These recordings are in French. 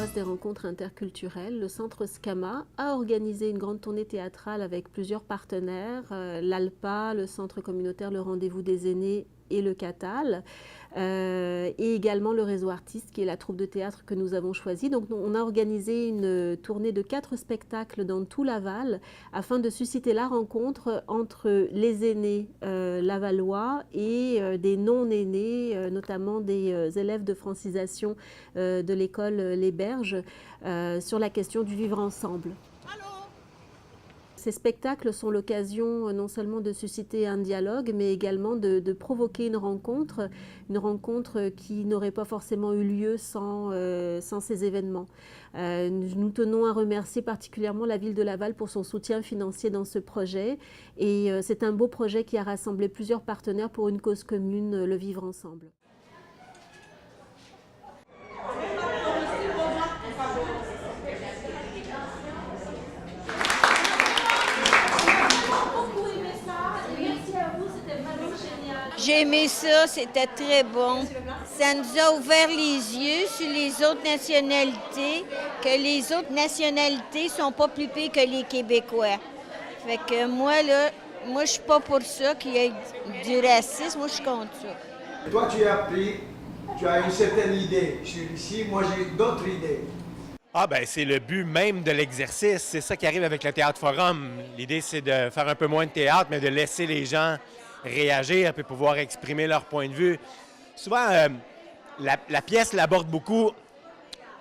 lavalloise des rencontres interculturelles, le Centre SCAMA a organisé une grande tournée théâtrale avec plusieurs partenaires, l'ALPA, le Centre communautaire Le Rendez-vous des aînés et le CATAL, et également le réseau artiste qui est la troupe de théâtre que nous avons choisie. Donc on a organisé une tournée de 4 spectacles dans tout Laval afin de susciter la rencontre entre les aînés lavallois et des non-aînés, notamment des élèves de francisation de l'école Les Berges, sur la question du vivre ensemble. Ces spectacles sont l'occasion non seulement de susciter un dialogue, mais également de provoquer une rencontre qui n'aurait pas forcément eu lieu sans ces événements. Nous tenons à remercier particulièrement la ville de Laval pour son soutien financier dans ce projet. Et c'est un beau projet qui a rassemblé plusieurs partenaires pour une cause commune, le vivre ensemble. J'ai aimé ça, c'était très bon. Ça nous a ouvert les yeux sur les autres nationalités, que les autres nationalités sont pas plus pires que les Québécois. Fait que moi, je suis pas pour ça, qu'il y ait du racisme, moi je suis contre ça. Toi, tu as appris, tu as une certaine idée sur ici, moi j'ai d'autres idées. Ah ben c'est le but même de l'exercice, c'est ça qui arrive avec le Théâtre Forum. L'idée c'est de faire un peu moins de théâtre, mais de laisser les gens réagir et pouvoir exprimer leur point de vue. Souvent, la pièce l'aborde beaucoup.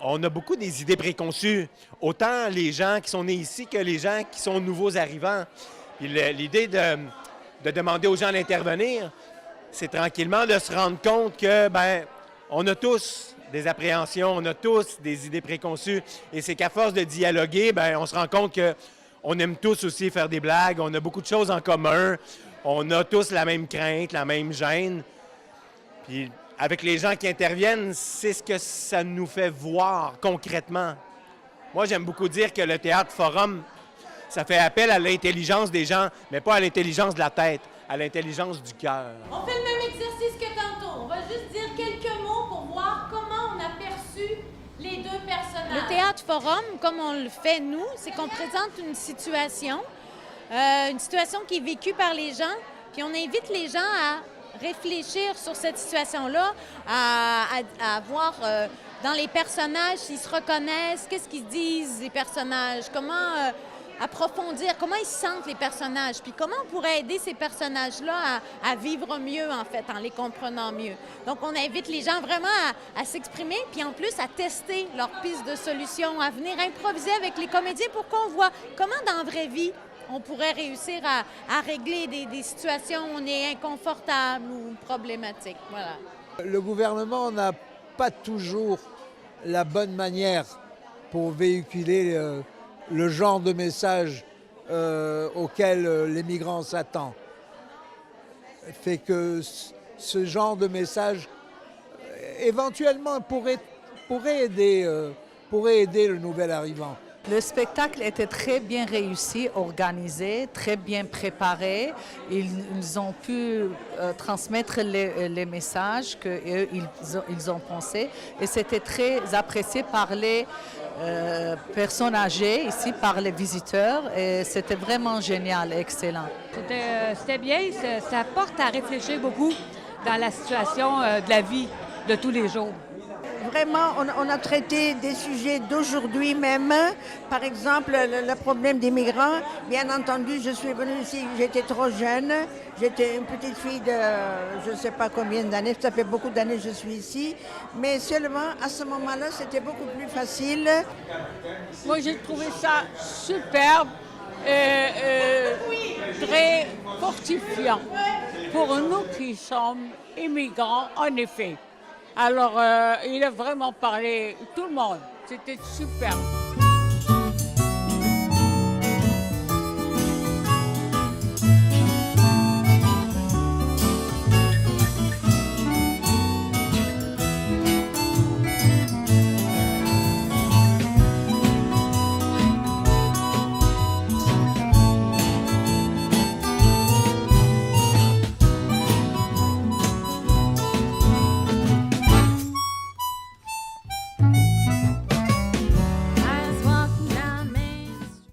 On a beaucoup des idées préconçues, autant les gens qui sont nés ici que les gens qui sont nouveaux arrivants. Puis l'idée de demander aux gens d'intervenir, c'est tranquillement de se rendre compte que, on a tous des appréhensions, on a tous des idées préconçues, et c'est qu'à force de dialoguer, on se rend compte qu'on aime tous aussi faire des blagues, on a beaucoup de choses en commun. On a tous la même crainte, la même gêne. Puis avec les gens qui interviennent, c'est ce que ça nous fait voir concrètement. Moi, j'aime beaucoup dire que le Théâtre Forum, ça fait appel à l'intelligence des gens, mais pas à l'intelligence de la tête, à l'intelligence du cœur. On fait le même exercice que tantôt. On va juste dire quelques mots pour voir comment on a perçu les deux personnages. Le Théâtre Forum, comme on le fait nous, c'est qu'on présente une situation qui est vécue par les gens, puis on invite les gens à réfléchir sur cette situation-là, à voir dans les personnages s'ils se reconnaissent, qu'est-ce qu'ils disent les personnages, comment approfondir, comment ils se sentent les personnages, puis comment on pourrait aider ces personnages-là à vivre mieux, en fait, en les comprenant mieux. Donc, on invite les gens vraiment à s'exprimer, puis en plus à tester leurs pistes de solutions, à venir improviser avec les comédiens pour qu'on voit comment dans la vraie vie, on pourrait réussir à régler des situations où on est inconfortable ou problématique. Voilà. Le gouvernement n'a pas toujours la bonne manière pour véhiculer le genre de message auquel les migrants s'attendent. Fait que ce genre de message, éventuellement, pourrait aider le nouvel arrivant. Le spectacle était très bien réussi, organisé, très bien préparé. Ils ont pu transmettre les messages qu'ils ont pensé. Et c'était très apprécié par les personnes âgées, ici, par les visiteurs. Et c'était vraiment génial, excellent. C'était bien, ça porte à réfléchir beaucoup dans la situation de la vie de tous les jours. Vraiment, on a traité des sujets d'aujourd'hui même. Par exemple, le problème des migrants. Bien entendu, je suis venue ici, j'étais trop jeune. J'étais une petite fille de je ne sais pas combien d'années. Ça fait beaucoup d'années que je suis ici. Mais seulement, à ce moment-là, c'était beaucoup plus facile. Moi, j'ai trouvé ça superbe et très fortifiant pour nous qui sommes immigrants, en effet. Alors, il a vraiment parlé tout le monde. C'était super.